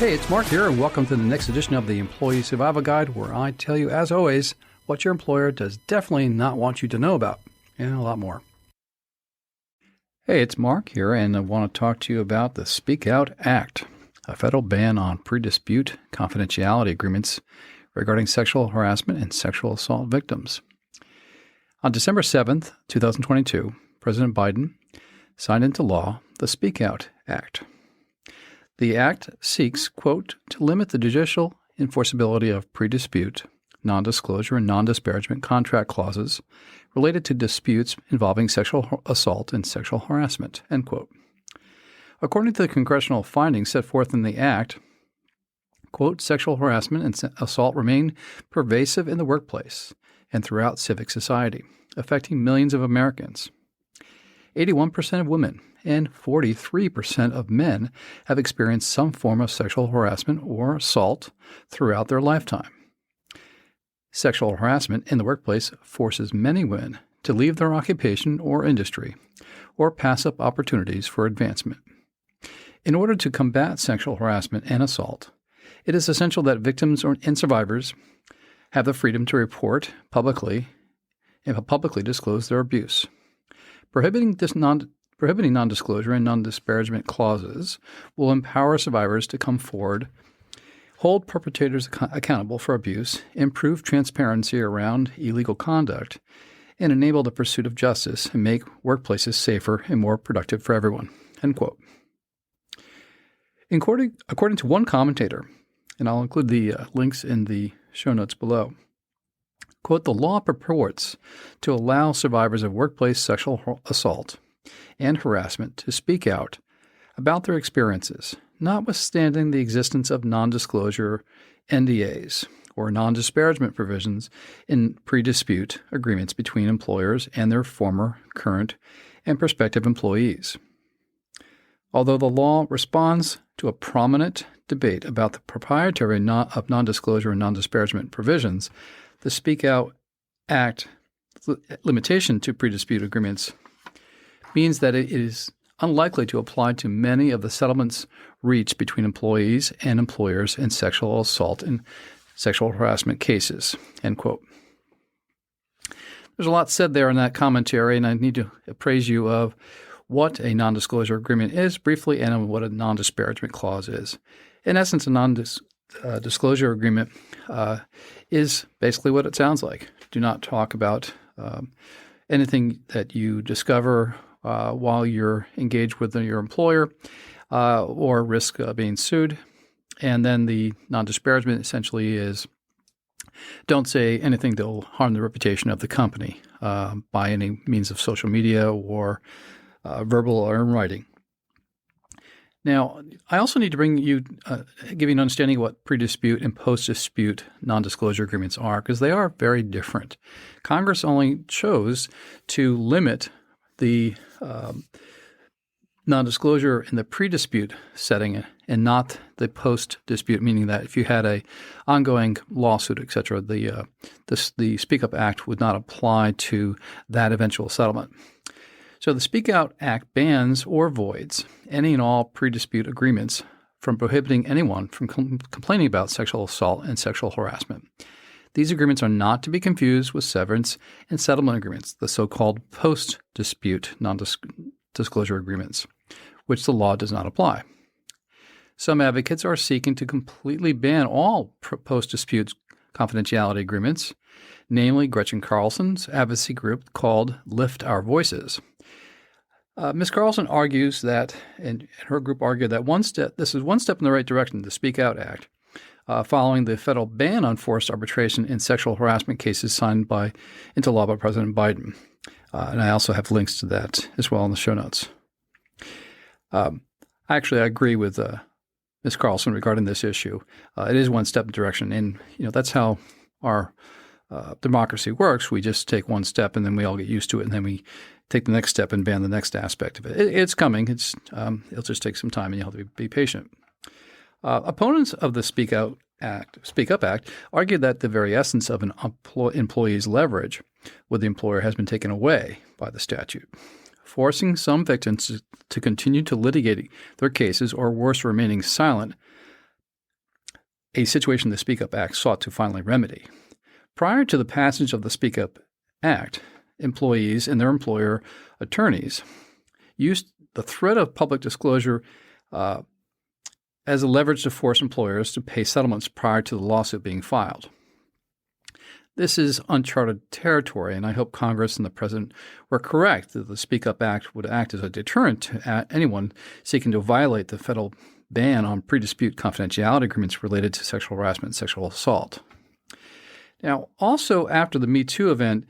Hey, it's Mark here, and welcome to the next edition of the Employee Survival Guide, where I tell you, as always, what your employer does definitely not want you to know about, and a lot more. Hey, it's Mark here, and I want to talk to you about the Speak Out Act, a federal ban on pre-dispute confidentiality agreements regarding sexual harassment and sexual assault victims. On December 7th, 2022, President Biden signed into law the Speak Out Act. The act seeks, quote, to limit the judicial enforceability of pre-dispute, nondisclosure, and nondisparagement contract clauses related to disputes involving sexual assault and sexual harassment, end quote. According to the congressional findings set forth in the act, quote, sexual harassment and assault remain pervasive in the workplace and throughout civic society, affecting millions of Americans. 81% of women and 43% of men have experienced some form of sexual harassment or assault throughout their lifetime. Sexual harassment in the workplace forces many women to leave their occupation or industry or pass up opportunities for advancement. In order to combat sexual harassment and assault, it is essential that victims and survivors have the freedom to report publicly and publicly disclose their abuse. Prohibiting nondisclosure and nondisparagement clauses will empower survivors to come forward, hold perpetrators accountable for abuse, improve transparency around illegal conduct, and enable the pursuit of justice and make workplaces safer and more productive for everyone, end quote. According to one commentator, and I'll include the links in the show notes below, quote, the law purports to allow survivors of workplace sexual assault and harassment to speak out about their experiences, notwithstanding the existence of nondisclosure NDAs or nondisparagement provisions in pre-dispute agreements between employers and their former, current, and prospective employees. Although the law responds to a prominent debate about the proprietary of nondisclosure and nondisparagement provisions, the Speak Out Act limitation to pre-dispute agreements means that it is unlikely to apply to many of the settlements reached between employees and employers in sexual assault and sexual harassment cases, end quote. There's a lot said there in that commentary, and I need to appraise you of what a nondisclosure agreement is briefly and what a nondisparagement clause is. In essence, a nondisclosure agreement is basically what it sounds like. Do not talk about anything that you discover while you're engaged with your employer or risk being sued. And then the non-disparagement essentially is don't say anything that will harm the reputation of the company by any means of social media or verbal or in writing. Now, I also need to give you an understanding of what pre-dispute and post-dispute non-disclosure agreements are, because they are very different. Congress only chose to limit the non-disclosure in the pre-dispute setting and not the post-dispute, meaning that if you had a ongoing lawsuit, et cetera, the Speak Up Act would not apply to that eventual settlement. So the Speak Out Act bans or voids any and all pre-dispute agreements from prohibiting anyone from complaining about sexual assault and sexual harassment. These agreements are not to be confused with severance and settlement agreements, the so-called post-dispute non-disclosure agreements, which the law does not apply. Some advocates are seeking to completely ban all post-dispute confidentiality agreements, namely Gretchen Carlson's advocacy group called Lift Our Voices. Ms. Carlson argues that, and her group argued that this is one step in the right direction, the Speak Out Act, following the federal ban on forced arbitration in sexual harassment cases signed into law by President Biden. And I also have links to that as well in the show notes. Actually, I agree with Ms. Carlson regarding this issue. It is one step in direction, and that's how our democracy works. We just take one step, and then we all get used to it, and then we take the next step and ban the next aspect of it. It's coming. It'll just take some time, and you'll have to be patient. Opponents of the Speak Up Act argue that the very essence of an employee's leverage with the employer has been taken away by the statute, forcing some victims to continue to litigate their cases or worse, remaining silent a situation the Speak Up Act sought to finally remedy. Prior to the passage of the Speak Up Act, employees and their employer attorneys used the threat of public disclosure as a leverage to force employers to pay settlements prior to the lawsuit being filed. This is uncharted territory, and I hope Congress and the President were correct that the Speak Up Act would act as a deterrent to anyone seeking to violate the federal ban on pre-dispute confidentiality agreements related to sexual harassment and sexual assault. Now, also after the Me Too event,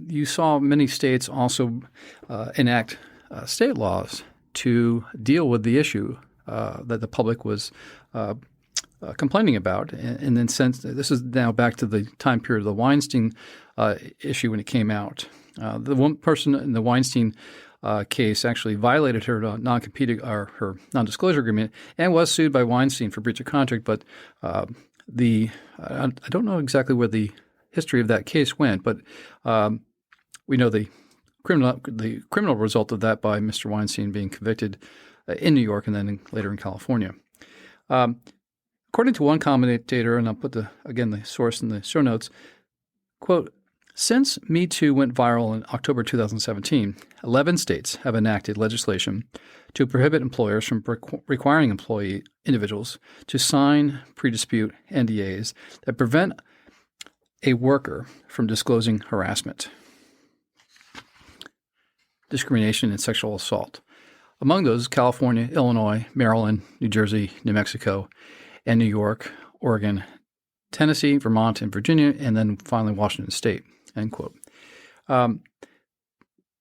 you saw many states also enact state laws to deal with the issue that the public was complaining about. And then since this is now back to the time period of the Weinstein issue when it came out. The one person in the Weinstein case actually violated her non-compete or her non-disclosure agreement and was sued by Weinstein for breach of contract. But I don't know exactly where the history of that case went, but we know the criminal result of that by Mr. Weinstein being convicted in New York and then later in California. According to one commentator, and I'll put the source in the show notes, quote, since Me Too went viral in October 2017, 11 states have enacted legislation to prohibit employers from requiring individuals to sign pre-dispute NDAs that prevent a worker from disclosing harassment, discrimination, and sexual assault. Among those, California, Illinois, Maryland, New Jersey, New Mexico, and New York, Oregon, Tennessee, Vermont, and Virginia, and then finally Washington State, end quote.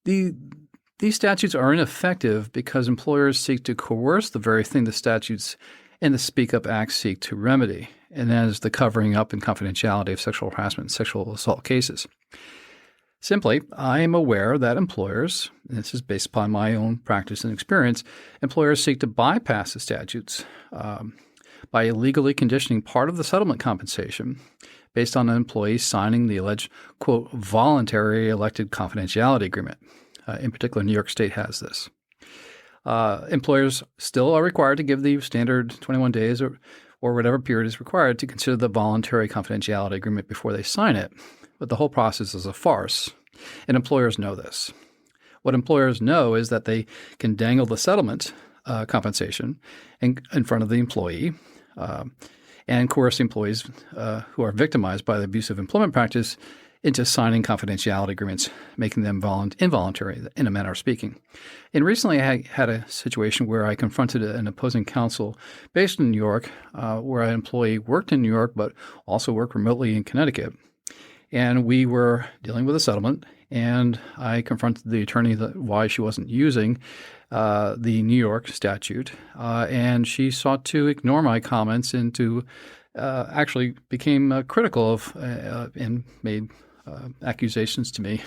These statutes are ineffective because employers seek to coerce the very thing the statutes and the Speak Up Act seek to remedy, and that is the covering up and confidentiality of sexual harassment and sexual assault cases. Simply, I am aware that employers, and this is based upon my own practice and experience, employers seek to bypass the statutes by illegally conditioning part of the settlement compensation based on an employee signing the alleged, quote, voluntary elected confidentiality agreement. In particular, New York State has this. Employers still are required to give the standard 21 days or whatever period is required to consider the voluntary confidentiality agreement before they sign it. But the whole process is a farce, and employers know this. What employers know is that they can dangle the settlement compensation in front of the employee and coerce employees who are victimized by the abusive employment practice into signing confidentiality agreements, making them involuntary, in a manner of speaking. And recently I had a situation where I confronted an opposing counsel based in New York, where an employee worked in New York but also worked remotely in Connecticut. And we were dealing with a settlement, and I confronted the attorney why she wasn't using the New York statute, and she sought to ignore my comments and to actually became critical of and made accusations to me.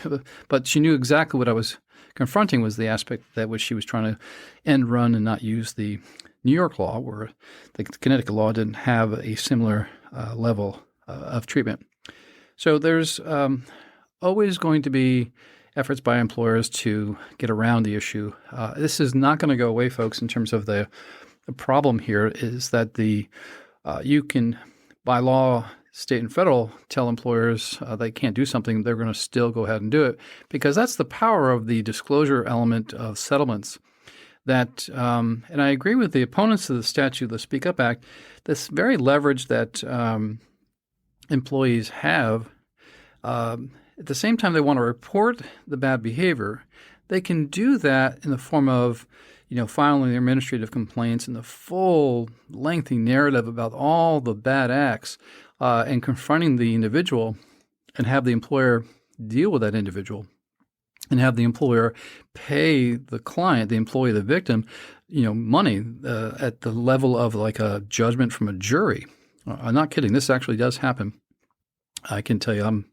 But she knew exactly what I was confronting was the aspect that which she was trying to end run and not use the New York law, where the Connecticut law didn't have a similar level of treatment. So there's always going to be efforts by employers to get around the issue. This is not going to go away, folks, in terms of the problem here is that you can, by law, state and federal, tell employers they can't do something, they're going to still go ahead and do it because that's the power of the disclosure element of settlements. That, and I agree with the opponents of the statute, the Speak Up Act, this very leverage that employees have. At the same time they want to report the bad behavior, they can do that in the form of, filing their administrative complaints and the full lengthy narrative about all the bad acts and confronting the individual and have the employer deal with that individual and have the employer pay the client, the employee, the victim, money at the level of like a judgment from a jury. I'm not kidding. This actually does happen. I can tell you I'm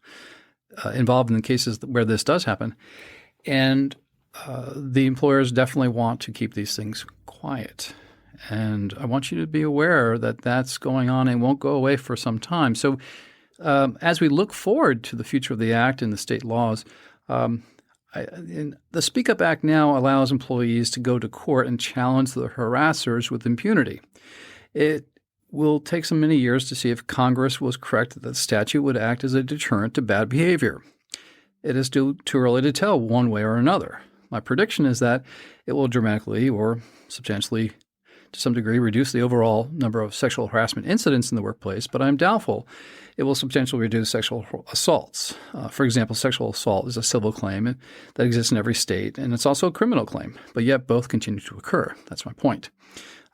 involved in cases where this does happen. And the employers definitely want to keep these things quiet. And I want you to be aware that that's going on and won't go away for some time. So as we look forward to the future of the Act and the state laws, the Speak Up Act now allows employees to go to court and challenge the harassers with impunity. It will take some many years to see if Congress was correct that the statute would act as a deterrent to bad behavior. It is still too early to tell one way or another. My prediction is that it will dramatically or substantially, to some degree, reduce the overall number of sexual harassment incidents in the workplace, but I'm doubtful it will substantially reduce sexual assaults. For example, sexual assault is a civil claim that exists in every state, and it's also a criminal claim, but yet both continue to occur. That's my point.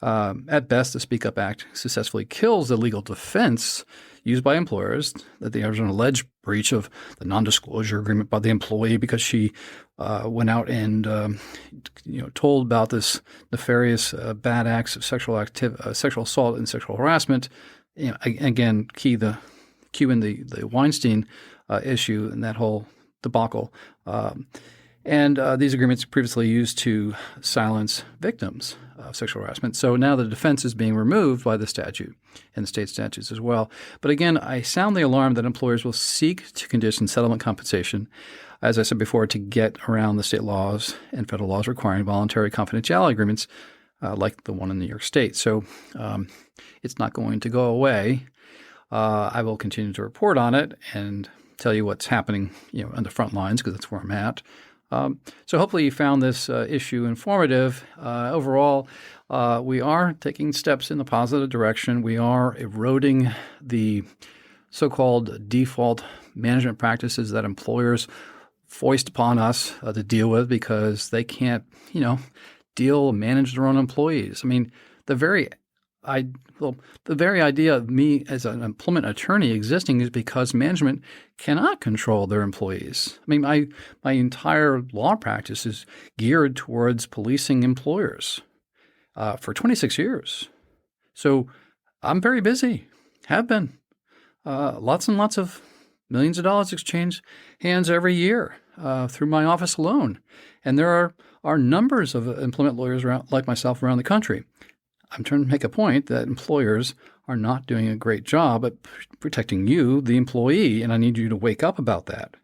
At best, the Speak Up Act successfully kills the legal defense used by employers that there's an alleged breach of the nondisclosure agreement by the employee because she went out and told about this nefarious bad acts of sexual assault and sexual harassment. Again, cue in the Weinstein issue and that whole debacle. And these agreements previously used to silence victims of sexual harassment. So now the defense is being removed by the statute and the state statutes as well. But again, I sound the alarm that employers will seek to condition settlement compensation, as I said before, to get around the state laws and federal laws requiring voluntary confidentiality agreements like the one in New York State. So it's not going to go away. I will continue to report on it and tell you what's happening on the front lines because that's where I'm at. So hopefully you found this issue informative. Overall, we are taking steps in the positive direction. We are eroding the so-called default management practices that employers foist upon us to deal with because they can't, manage their own employees. I mean, the very idea of me as an employment attorney existing is because management cannot control their employees. I mean, my entire law practice is geared towards policing employers for 26 years. So I'm very busy, have been. Lots and lots of millions of dollars exchange hands every year through my office alone. And there are numbers of employment lawyers like myself around the country. I'm trying to make a point that employers are not doing a great job at protecting you, the employee, and I need you to wake up about that.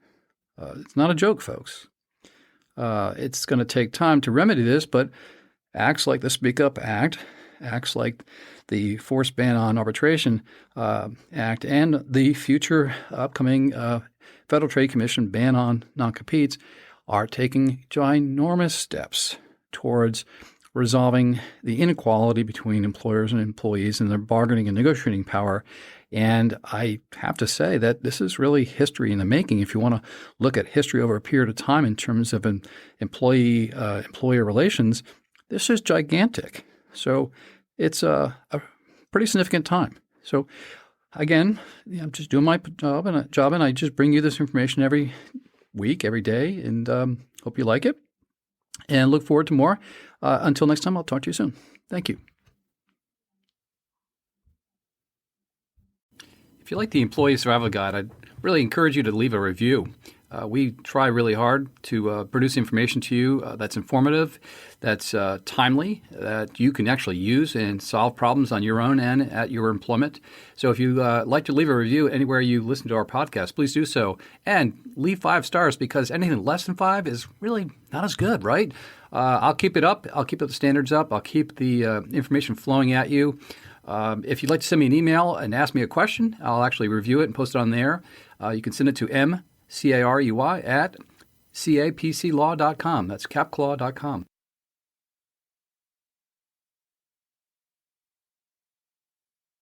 It's not a joke, folks. It's going to take time to remedy this, but acts like the Speak Up Act, acts like the Forced Ban on Arbitration Act, and the future upcoming Federal Trade Commission ban on non-competes are taking ginormous steps towards resolving the inequality between employers and employees and their bargaining and negotiating power. And I have to say that this is really history in the making. If you want to look at history over a period of time in terms of employee-employer relations, this is gigantic. So it's a pretty significant time. So again, I'm just doing my job, and I just bring you this information every week, every day, and hope you like it. And look forward to more. Until next time, I'll talk to you soon. Thank you. If you like the Employee Survival Guide, I'd really encourage you to leave a review. We try really hard to produce information to you that's informative, that's timely, that you can actually use and solve problems on your own and at your employment. So if you'd like to leave a review anywhere you listen to our podcast, please do so. And leave 5 stars because anything less than 5 is really not as good, right? I'll keep it up. I'll keep the standards up. I'll keep the information flowing at you. If you'd like to send me an email and ask me a question, I'll actually review it and post it on there. You can send it to mcarey@capclaw.com. That's capclaw.com.